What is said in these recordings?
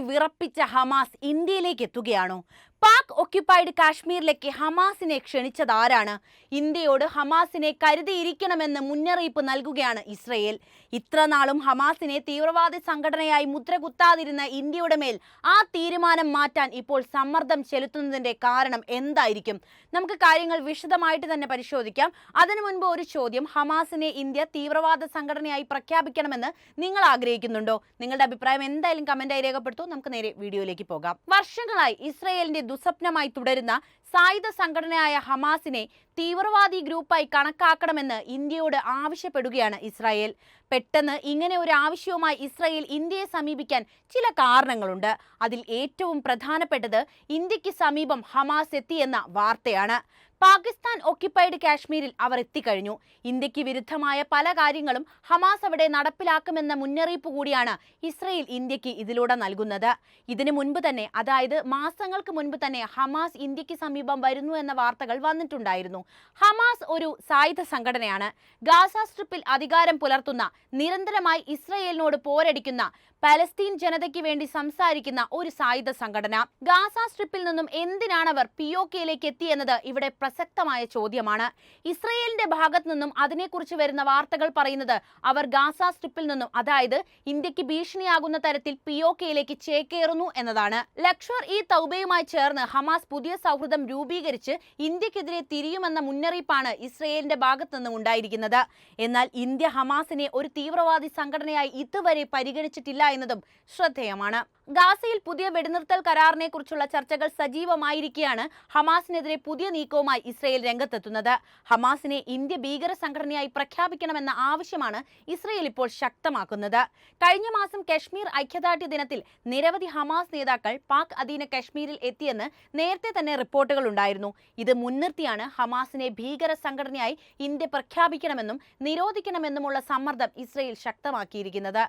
വിറപ്പിച്ച Hamas ഇന്ത്യയിലേക്ക് എത്തുകയാണോ? Pak occupied കാശ്മീരിലേക്ക് ഹമാസിനെ ക്ഷണിച്ചതാരാണ്? ഇന്ത്യയോട് ഹമാസിനെ കരുതിയിരിക്കണമെന്ന് മുന്നറിയിപ്പ് നൽകുകയാണ് ഇസ്രയേൽ. ഇത്രനാളും ഹമാസിനെ തീവ്രവാദി സംഘടനയായി മുദ്രകുത്താതിരുന്ന ഇന്ത്യയുടെ മേൽ ആ തീരുമാനം മാറ്റാൻ ഇപ്പോൾ സമ്മർദ്ദം ചെലുത്തുന്നതിന്റെ കാരണം എന്തായിരിക്കും? നമുക്ക് കാര്യങ്ങൾ വിശദമായിട്ട് തന്നെ പരിശോധിക്കാം. അതിനു മുൻപ് ഒരു ചോദ്യം: ഹമാസിനെ ഇന്ത്യ തീവ്രവാദ സംഘടനയായി പ്രഖ്യാപിക്കണമെന്ന് നിങ്ങൾ ആഗ്രഹിക്കുന്നുണ്ടോ? നിങ്ങളുടെ അഭിപ്രായം എന്തായാലും കമന്റായി രേഖപ്പെടുത്തൂ. നമുക്ക് നേരെ വീഡിയോയിലേക്ക് പോകാം. വർഷങ്ങളായി ഇസ്രയേലിന്റെ ദുസ്വപ്നമായി തുടരുന്ന സായുധ സംഘടനയായ ഹമാസിനെ തീവ്രവാദി ഗ്രൂപ്പായി കണക്കാക്കണമെന്ന് ഇന്ത്യയോട് ആവശ്യപ്പെടുകയാണ് ഇസ്രായേൽ. പെട്ടെന്ന് ഇങ്ങനെ ഒരു ആവശ്യവുമായി ഇസ്രായേൽ ഇന്ത്യയെ സമീപിക്കാൻ ചില കാരണങ്ങളുണ്ട്. അതിൽ ഏറ്റവും പ്രധാനപ്പെട്ടത് ഇന്ത്യക്ക് സമീപം ഹമാസ് എത്തിയെന്ന വാർത്തയാണ്. പാകിസ്ഥാൻ ഒക്യുപ്പൈഡ് കാശ്മീരിൽ അവർ എത്തിക്കഴിഞ്ഞു. ഇന്ത്യക്ക് വിരുദ്ധമായ പല കാര്യങ്ങളും ഹമാസ് അവിടെ നടപ്പിലാക്കുമെന്ന മുന്നറിയിപ്പ് കൂടിയാണ് ഇസ്രയേൽ ഇന്ത്യക്ക് ഇതിലൂടെ നൽകുന്നത്. ഇതിനു മുൻപ് തന്നെ, അതായത് മാസങ്ങൾക്ക് മുൻപ് തന്നെ ഹമാസ് ഇന്ത്യക്ക് സമീപം വരുന്നു എന്ന വാർത്തകൾ വന്നിട്ടുണ്ടായിരുന്നു. ഹമാസ് ഒരു സായുധ സംഘടനയാണ്. ഗാസ സ്ട്രിപ്പിൽ അധികാരം പുലർത്തുന്ന, നിരന്തരമായി ഇസ്രയേലിനോട് പോരടിക്കുന്ന, പലസ്തീൻ ജനതയ്ക്ക് വേണ്ടി സംസാരിക്കുന്ന ഒരു സായുധ സംഘടന. ഗാസ സ്ട്രിപ്പിൽ നിന്നും എന്തിനാണ് അവർ POKയിലേക്ക് എത്തിയെന്നത് ഇവിടെ പ്രസക്തമായ ചോദ്യമാണ്. ഇസ്രയേലിന്റെ ഭാഗത്തു നിന്നും അതിനെക്കുറിച്ച് വരുന്ന വാർത്തകൾ പറയുന്നത് അവർ ഗാസ സ്ട്രിപ്പിൽ നിന്നും, അതായത് ഇന്ത്യക്ക് ഭീഷണിയാകുന്ന തരത്തിൽ POKയിലേക്ക് ചേക്കേറുന്നു എന്നതാണ്. ലഷ്കർ ഇ തൗബയുമായി ചേർന്ന് ഹമാസ് പുതിയ സൗഹൃദം രൂപീകരിച്ച് ഇന്ത്യക്കെതിരെ തിരിയുമെന്ന മുന്നറിയിപ്പാണ് ഇസ്രയേലിന്റെ ഭാഗത്തു നിന്നും ഉണ്ടായിരിക്കുന്നത്. എന്നാൽ ഇന്ത്യ ഹമാസിനെ ഒരു തീവ്രവാദി സംഘടനയായി ഇതുവരെ പരിഗണിച്ചിട്ടില്ല എന്നതും ശ്രദ്ധേയമാണ്. ഗാസയിൽ പുതിയ വെടിനിർത്തൽ കരാറിനെ കുറിച്ചുള്ള ചർച്ചകൾ സജീവമായിരിക്കെയാണ് ഹമാസിനെതിരെ പുതിയ നീക്കവുമായി ഇസ്രയേൽ രംഗത്തെത്തുന്നത്. ഹമാസിനെ ഇന്ത്യ ഭീകര സംഘടനയായി പ്രഖ്യാപിക്കണമെന്ന ആവശ്യമാണ് ഇസ്രയേൽ ഇപ്പോൾ ശക്തമാക്കുന്നത്. കഴിഞ്ഞ മാസം കശ്മീർ ഐക്യദാർഢ്യ ദിനത്തിൽ നിരവധി ഹമാസ് നേതാക്കൾ പാക് അധീന കശ്മീരിൽ എത്തിയെന്ന് നേരത്തെ തന്നെ റിപ്പോർട്ടുകൾ ഉണ്ടായിരുന്നു. ഇത് മുൻനിർത്തിയാണ് ഹമാസിനെ ഭീകര സംഘടനയായി ഇന്ത്യ പ്രഖ്യാപിക്കണമെന്നും നിരോധിക്കണമെന്നുമുള്ള സമ്മർദ്ദം ഇസ്രയേൽ ശക്തമാക്കിയിരിക്കുന്നത്.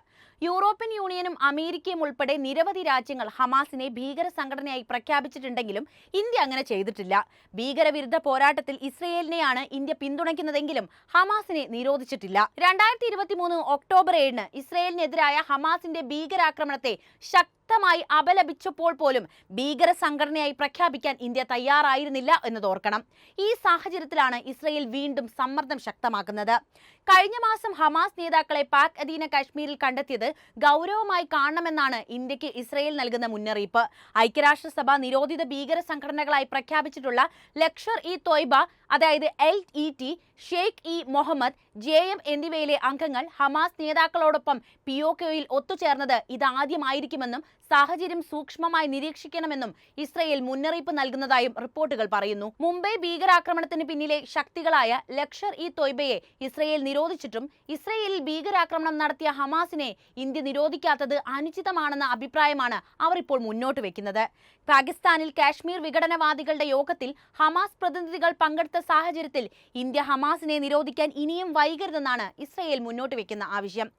യൂറോപ്യൻ യൂണിയനും അമേരിക്കയും ഉൾപ്പെടെ നിരവധി രാജ്യങ്ങൾ ഹമാസിനെ ഭീകര സംഘടനയായി പ്രഖ്യാപിച്ചിട്ടുണ്ടെങ്കിലും ഇന്ത്യ അങ്ങനെ ചെയ്തിട്ടില്ല. ഭീകരവിരുദ്ധ പോരാട്ടത്തിൽ ഇസ്രയേലിനെയാണ് ഇന്ത്യ പിന്തുണയ്ക്കുന്നതെങ്കിലും ഹമാസിനെ നിരോധിച്ചിട്ടില്ല. 2023 ഒക്ടോബർ 7 ഇസ്രയേലിനെതിരായ ഹമാസിന്റെ ഭീകരാക്രമണത്തെ ശക്തമായി അപലപിച്ചപ്പോൾ പോലും ഭീകര സംഘടനയായി പ്രഖ്യാപിക്കാൻ ഇന്ത്യ തയ്യാറായിരുന്നില്ല എന്നതോർക്കണം. ഈ സാഹചര്യത്തിലാണ് ഇസ്രയേൽ വീണ്ടും സമ്മർദ്ദം ശക്തമാക്കുന്നത്. കഴിഞ്ഞ മാസം ഹമാസ് നേതാക്കളെ പാക് അധീന കാശ്മീരിൽ കണ്ടെത്തിയത് ഗൗരവമായി കാണണമെന്നാണ് ഇന്ത്യക്ക് ഇസ്രയേൽ നൽകുന്ന മുന്നറിയിപ്പ്. ഐക്യരാഷ്ട്രസഭ നിരോധിത ഭീകര സംഘടനകളായി പ്രഖ്യാപിച്ചിട്ടുള്ള ലഷ്കർ ഇ തോയ്ബ, അതായത് LET, ഷെയ്ഖ് ഇ മുഹമ്മദ്, JM എന്നിവയിലെ അംഗങ്ങൾ ഹമാസ് നേതാക്കളോടൊപ്പം POKയിൽ ഒത്തുചേർന്നത് ഇതാദ്യമായിരിക്കുമെന്നും സാഹചര്യം സൂക്ഷ്മമായി നിരീക്ഷിക്കണമെന്നും ഇസ്രയേൽ മുന്നറിയിപ്പ് നൽകുന്നതായും റിപ്പോർട്ടുകൾ പറയുന്നു. മുംബൈ ഭീകരാക്രമണത്തിന് പിന്നിലെ ശക്തികളായ ലഷ്കർ ഇ തോയ്ബയെ ഇസ്രയേൽ നിരോധിച്ചിട്ടും ഇസ്രയേലിൽ ഭീകരാക്രമണം നടത്തിയ ഹമാസിനെ ഇന്ത്യ നിരോധിക്കാത്തത് അനുചിതമാണെന്ന അഭിപ്രായമാണ് അവർ ഇപ്പോൾ മുന്നോട്ട് വെക്കുന്നത്. പാകിസ്ഥാനിൽ കാശ്മീർ വിഘടനവാദികളുടെ യോഗത്തിൽ ഹമാസ് പ്രതിനിധികൾ പങ്കെടുത്ത സാഹചര്യത്തിൽ ഇന്ത്യ ഹമാസിനെ നിരോധിക്കാൻ ഇനിയും വൈകരുതെന്നാണ് ഇസ്രയേൽ മുന്നോട്ട് വെക്കുന്ന ആവശ്യം.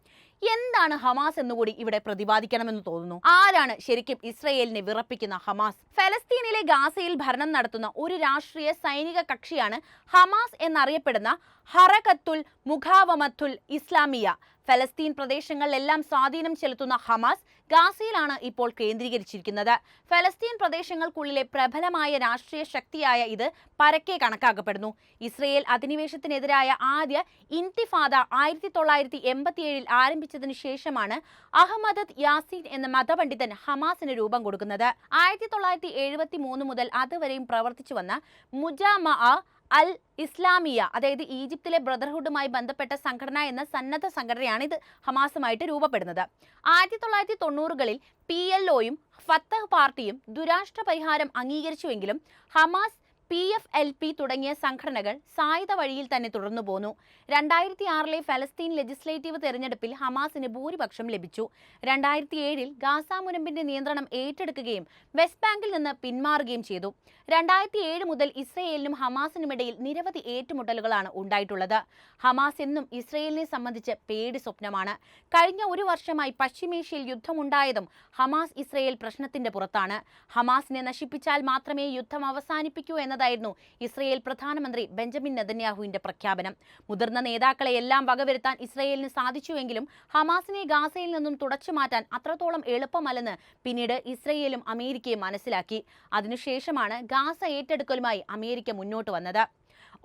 എന്താണ് ഹമാസ് എന്നുകൂടി ഇവിടെ പ്രതിപാദിക്കണമെന്ന് തോന്നുന്നു. ആരാണ് ശരിക്കും ഇസ്രയേലിനെ വിറപ്പിക്കുന്ന ഹമാസ്? ഫലസ്തീനിലെ ഗാസയിൽ ഭരണം നടത്തുന്ന ഒരു രാഷ്ട്രീയ സൈനിക കക്ഷിയാണ് ഹമാസ് എന്നറിയപ്പെടുന്ന ഹറകത്തുൽ മുഖാവമത്തുൽ ഇസ്ലാമിയ. ഫലസ്തീൻ പ്രദേശങ്ങളിലെല്ലാം സ്വാധീനം ചെലുത്തുന്ന ഹമാസ് ഗാസയിലാണ് ഇപ്പോൾ കേന്ദ്രീകരിച്ചിരിക്കുന്നത്. ഫലസ്തീൻ പ്രദേശങ്ങൾക്കുള്ളിലെ പ്രബലമായ രാഷ്ട്രീയ ശക്തിയായ ഇത് പരക്കെ കണക്കാക്കപ്പെടുന്നു. ഇസ്രയേൽ അധിനിവേശത്തിനെതിരായ ആദ്യ ഇൻതിഫാദ 1987 ആരംഭിച്ചതിനു ശേഷമാണ് അഹമ്മദ് യാസീൻ എന്ന മതപണ്ഡിതൻ ഹമാസിന് രൂപം കൊടുക്കുന്നത്. 1973 മുതൽ അതുവരെയും പ്രവർത്തിച്ചു വന്ന മുജാമഅ അൽ ഇസ്ലാമിയ, അതായത് ഈജിപ്തിലെ ബ്രദർഹുഡുമായി ബന്ധപ്പെട്ട സംഘടന എന്ന സന്നദ്ധ സംഘടനയാണ് ഇത് ഹമാസുമായിട്ട് രൂപപ്പെടുന്നത്. 1990കളിൽ PLOയും ഫത്തഹ് പാർട്ടിയും ദുരാഷ്ട്ര പരിഹാരം അംഗീകരിച്ചുവെങ്കിലും ഹമാസ്, PFLP തുടങ്ങിയ സംഘടനകൾ സായുധ വഴിയിൽ തന്നെ തുടർന്നു പോന്നു. 2006 ഫലസ്തീൻ ലെജിസ്ലേറ്റീവ് തെരഞ്ഞെടുപ്പിൽ ഹമാസിന് ഭൂരിപക്ഷം ലഭിച്ചു. 2007 ഗാസ മുനമ്പിന്റെ നിയന്ത്രണം ഏറ്റെടുക്കുകയും വെസ്റ്റ് ബാങ്കിൽ നിന്ന് പിന്മാറുകയും ചെയ്തു. 2007 മുതൽ ഇസ്രയേലിനും ഹമാസിനുമിടയിൽ നിരവധി ഏറ്റുമുട്ടലുകളാണ് ഉണ്ടായിട്ടുള്ളത്. ഹമാസ് എന്നും ഇസ്രയേലിനെ സംബന്ധിച്ച് പേടി സ്വപ്നമാണ്. കഴിഞ്ഞ ഒരു വർഷമായി പശ്ചിമേഷ്യയിൽ യുദ്ധമുണ്ടായതും ഹമാസ് ഇസ്രയേൽ പ്രശ്നത്തിന്റെ പുറത്താണ്. ഹമാസിനെ നശിപ്പിച്ചാൽ മാത്രമേ യുദ്ധം അവസാനിപ്പിക്കൂ എന്നത് എന്നതായിരുന്നു ഇസ്രയേൽ പ്രധാനമന്ത്രി ബെഞ്ചമിൻ നെതന്യാഹുവിന്റെ പ്രഖ്യാപനം. മുതിർന്ന നേതാക്കളെ എല്ലാം വകവരുത്താൻ ഇസ്രയേലിന് സാധിച്ചുവെങ്കിലും ഹമാസിനെ ഗാസയിൽ നിന്നും തുടച്ചു മാറ്റാൻ അത്രത്തോളം എളുപ്പമല്ലെന്ന് പിന്നീട് ഇസ്രയേലും അമേരിക്കയും മനസ്സിലാക്കി. അതിനുശേഷമാണ് ഗാസ ഏറ്റെടുക്കലുമായി അമേരിക്ക മുന്നോട്ട് വന്നത്.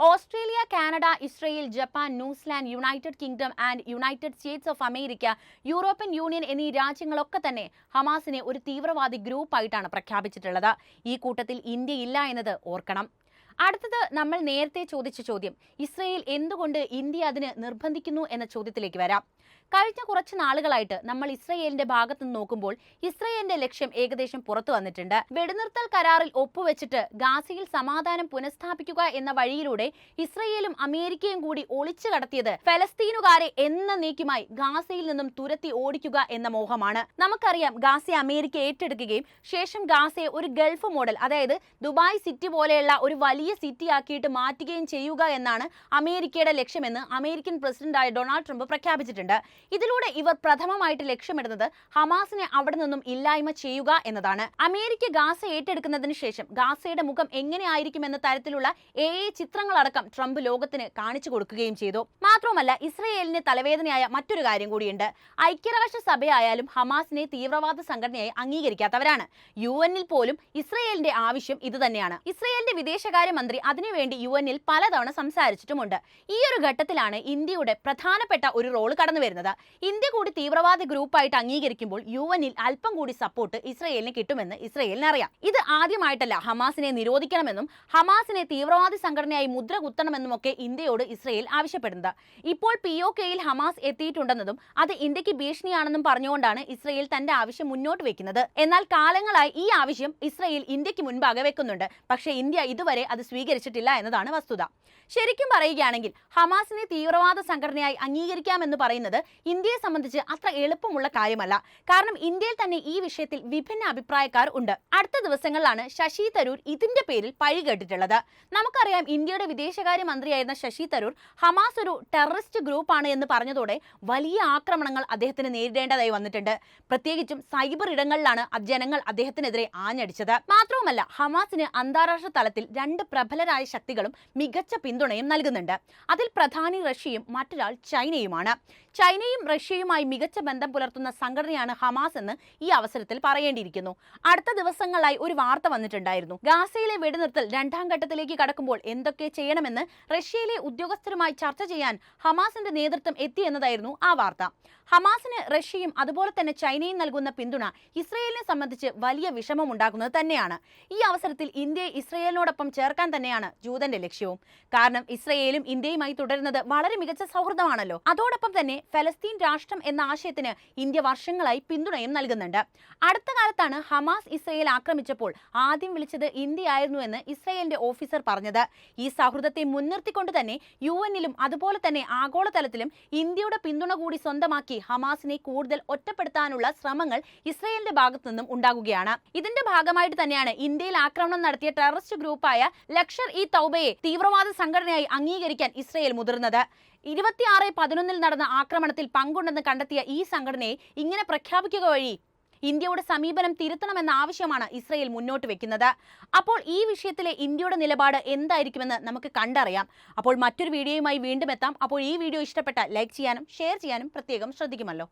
Australia, Canada, Israel, Japan, New Zealand, United kingdom and United States of America, European union എന്നീ രാജ്യങ്ങളൊക്കെ തന്നെ ഹമാസിനെ ഒരു തീവ്രവാദി ഗ്രൂപ്പായിട്ടാണ് പ്രഖ്യാപിച്ചിട്ടുള്ളത്. ഈ കൂട്ടത്തിൽ ഇന്ത്യ ഇല്ല എന്നത് ഓർക്കണം. അടുത്തത് നമ്മൾ നേരത്തെ ചോദിച്ച ചോദ്യം, ഇസ്രയേൽ എന്തുകൊണ്ട് ഇന്ത്യ അതിന് നിർബന്ധിക്കുന്നു എന്ന ചോദ്യത്തിലേക്ക് വരാം. കഴിഞ്ഞ കുറച്ച് നാളുകളായിട്ട് നമ്മൾ ഇസ്രയേലിന്റെ ഭാഗത്ത് നിന്ന് നോക്കുമ്പോൾ ഇസ്രയേലിന്റെ ലക്ഷ്യം ഏകദേശം പുറത്തു വന്നിട്ടുണ്ട്. വെടിനിർത്തൽ കരാറിൽ ഒപ്പുവെച്ചിട്ട് ഗാസയിൽ സമാധാനം പുനഃസ്ഥാപിക്കുക എന്ന വഴിയിലൂടെ ഇസ്രയേലും അമേരിക്കയും കൂടി ഒളിച്ചു കടത്തിയത് ഫലസ്തീനുകാരെ എന്നേക്കുമായി ഗാസയിൽ നിന്നും തുരത്തി ഓടിക്കുക എന്ന മോഹമാണ്. നമുക്കറിയാം, ഗാസയെ അമേരിക്ക ഏറ്റെടുക്കുകയും ശേഷം ഗാസയെ ഒരു ഗൾഫ് മോഡൽ, അതായത് ദുബായ് സിറ്റി പോലെയുള്ള ഒരു വലിയ സിറ്റി ആക്കിയിട്ട് മാറ്റുകയും ചെയ്യുക എന്നാണ് അമേരിക്കയുടെ ലക്ഷ്യമെന്ന് അമേരിക്കൻ പ്രസിഡന്റായ ഡൊണാൾഡ് ട്രംപ് പ്രഖ്യാപിച്ചിട്ടുണ്ട്. ഇതിലൂടെ ഇവർ പ്രഥമമായിട്ട് ലക്ഷ്യമിടുന്നത് ഹമാസിനെ അവിടെ നിന്നും ഇല്ലായ്മ ചെയ്യുക എന്നതാണ്. അമേരിക്ക ഗാസ ഏറ്റെടുക്കുന്നതിന് ശേഷം ഗാസയുടെ മുഖം എങ്ങനെയായിരിക്കുമെന്ന തരത്തിലുള്ള ചിത്രങ്ങളടക്കം ട്രംപ് ലോകത്തിന് കാണിച്ചു കൊടുക്കുകയും ചെയ്തു. മാത്രമല്ല, ഇസ്രയേലിന് തലവേദനയായ മറ്റൊരു കാര്യം കൂടിയുണ്ട്. ഐക്യരാഷ്ട്ര സഭയായാലും ഹമാസിനെ തീവ്രവാദ സംഘടനയായി അംഗീകരിക്കാത്തവരാണ്. UN പോലും ഇസ്രയേലിന്റെ ആവശ്യം ഇത് തന്നെയാണ്. ഇസ്രയേലിന്റെ വിദേശകാര്യമന്ത്രി അതിനുവേണ്ടി UN പലതവണ സംസാരിച്ചിട്ടുമുണ്ട്. ഈ ഒരു ഘട്ടത്തിലാണ് ഇന്ത്യയുടെ പ്രധാനപ്പെട്ട ഒരു റോള് കടന്നു വരുന്നത്. ഇന്ത്യ കൂടി തീവ്രവാദ ഗ്രൂപ്പായിട്ട് അംഗീകരിക്കുമ്പോൾ UN അല്പം കൂടി സപ്പോർട്ട് ഇസ്രയേലിന് കിട്ടുമെന്ന് ഇസ്രയേലിന് അറിയാം. ഇത് ആദ്യമായിട്ടല്ല ഹമാസിനെ നിരോധിക്കണമെന്നും ഹമാസിനെ തീവ്രവാദി സംഘടനയായി മുദ്ര കുത്തണമെന്നുമൊക്കെ ഇന്ത്യയോട് ഇസ്രയേൽ ആവശ്യപ്പെടുന്നത്. ഇപ്പോൾ POKയിൽ ഹമാസ് എത്തിയിട്ടുണ്ടെന്നതും അത് ഇന്ത്യക്ക് ഭീഷണിയാണെന്നും പറഞ്ഞുകൊണ്ടാണ് ഇസ്രയേൽ തന്റെ ആവശ്യം മുന്നോട്ട് വെക്കുന്നത്. എന്നാൽ കാലങ്ങളായി ഈ ആവശ്യം ഇസ്രയേൽ ഇന്ത്യക്ക് മുൻപാകെ വെക്കുന്നുണ്ട്. പക്ഷേ ഇന്ത്യ ഇതുവരെ അത് സ്വീകരിച്ചിട്ടില്ല എന്നതാണ് വസ്തുത. ശരിക്കും പറയുകയാണെങ്കിൽ ഹമാസിനെ തീവ്രവാദ സംഘടനയായി അംഗീകരിക്കാമെന്ന് പറയുന്നത് ഇന്ത്യയെ സംബന്ധിച്ച് അത്ര എളുപ്പമുള്ള കാര്യമല്ല. കാരണം ഇന്ത്യയിൽ തന്നെ ഈ വിഷയത്തിൽ വിഭിന്ന അഭിപ്രായക്കാർ ഉണ്ട്. അടുത്ത ദിവസങ്ങളിലാണ് ശശി തരൂർ ഇതിന്റെ പേരിൽ പഴി കേട്ടിട്ടുള്ളത്. നമുക്കറിയാം, ഇന്ത്യയുടെ വിദേശകാര്യ മന്ത്രിയായിരുന്ന ശശി തരൂർ ഹമാസ് ഒരു ടെററിസ്റ്റ് ഗ്രൂപ്പാണ് എന്ന് പറഞ്ഞതോടെ വലിയ ആക്രമണങ്ങൾ അദ്ദേഹത്തിന് നേരിടേണ്ടതായി വന്നിട്ടുണ്ട്. പ്രത്യേകിച്ചും സൈബർ ഇടങ്ങളിലാണ് ജനങ്ങൾ അദ്ദേഹത്തിനെതിരെ ആഞ്ഞടിച്ചത്. മാത്രവുമല്ല, ഹമാസിന് അന്താരാഷ്ട്ര തലത്തിൽ രണ്ട് പ്രബലരായ ശക്തികളും മികച്ച പിന്തുണയും നൽകുന്നുണ്ട്. അതിൽ പ്രധാനി റഷ്യയും മറ്റൊരാൾ ചൈനയുമാണ്. ചൈനയും റഷ്യയുമായി മികച്ച ബന്ധം പുലർത്തുന്ന സംഘടനയാണ് ഹമാസ് എന്ന് ഈ അവസരത്തിൽ പറയേണ്ടിയിരിക്കുന്നു. അടുത്ത ദിവസങ്ങളായി ഒരു വാർത്ത വന്നിട്ടുണ്ടായിരുന്നു. ഗാസയിലെ വെടിനിർത്തൽ രണ്ടാം ഘട്ടത്തിലേക്ക് കടക്കുമ്പോൾ എന്തൊക്കെ ചെയ്യണമെന്ന് റഷ്യയിലെ ഉദ്യോഗസ്ഥരുമായി ചർച്ച ചെയ്യാൻ ഹമാസിന്റെ നേതൃത്വം എത്തിയെന്നതായിരുന്നു ആ വാർത്ത. ഹമാസിന് റഷ്യയും അതുപോലെ തന്നെ ചൈനയും നൽകുന്ന പിന്തുണ ഇസ്രയേലിനെ സംബന്ധിച്ച് വലിയ വിഷമമുണ്ടാക്കുന്നത് തന്നെയാണ്. ഈ അവസരത്തിൽ ഇന്ത്യയെ ഇസ്രയേലിനോടൊപ്പം ചേർക്കാൻ തന്നെയാണ് ജൂതന്റെ ലക്ഷ്യവും. കാരണം ഇസ്രയേലും ഇന്ത്യയുമായി തുടരുന്നത് വളരെ മികച്ച സൗഹൃദമാണല്ലോ. അതോടൊപ്പം തന്നെ ഫലസ്തീൻ രാഷ്ട്രം എന്ന ആശയത്തിന് ഇന്ത്യ വർഷങ്ങളായി പിന്തുണയും നൽകുന്നുണ്ട്. അടുത്ത കാലത്താണ് ഹമാസ് ഇസ്രയേൽ ആക്രമിച്ചപ്പോൾ ആദ്യം വിളിച്ചത് ഇന്ത്യ ആയിരുന്നു എന്ന് ഇസ്രയേലിന്റെ ഓഫീസർ പറഞ്ഞത്. ഈ സൗഹൃദത്തെ മുൻനിർത്തിക്കൊണ്ട് തന്നെ UN അതുപോലെ തന്നെ ആഗോളതലത്തിലും ഇന്ത്യയുടെ പിന്തുണ കൂടി സ്വന്തമാക്കി ഹമാസിനെ കൂടുതൽ ഒറ്റപ്പെടുത്താനുള്ള ശ്രമങ്ങൾ ഇസ്രയേലിന്റെ ഭാഗത്തു നിന്നും ഉണ്ടാകുകയാണ്. ഇതിന്റെ ഭാഗമായിട്ട് തന്നെയാണ് ഇന്ത്യയിൽ ആക്രമണം നടത്തിയ ടെററിസ്റ്റ് ഗ്രൂപ്പായ ലഷ്കർ-ഇ-തൗബയെ തീവ്രവാദ സംഘടനയായി അംഗീകരിക്കാൻ ഇസ്രയേൽ മുതിർന്നത്. 26/11 നടന്ന ആക്രമണത്തിൽ പങ്കുണ്ടെന്ന് കണ്ടെത്തിയ ഈ സംഘടനയെ ഇങ്ങനെ പ്രഖ്യാപിക്കുക വഴി ഇന്ത്യയുടെ സമീപനം തിരുത്തണമെന്ന ആവശ്യമാണ് ഇസ്രയേൽ മുന്നോട്ട് വെക്കുന്നത്. അപ്പോൾ ഈ വിഷയത്തിലെ ഇന്ത്യയുടെ നിലപാട് എന്തായിരിക്കുമെന്ന് നമുക്ക് കണ്ടറിയാം. അപ്പോൾ മറ്റൊരു വീഡിയോയുമായി വീണ്ടും എത്താം. അപ്പോൾ ഈ വീഡിയോ ഇഷ്ടപ്പെട്ട ലൈക്ക് ചെയ്യാനും ഷെയർ ചെയ്യാനും പ്രത്യേകം ശ്രദ്ധിക്കുമല്ലോ.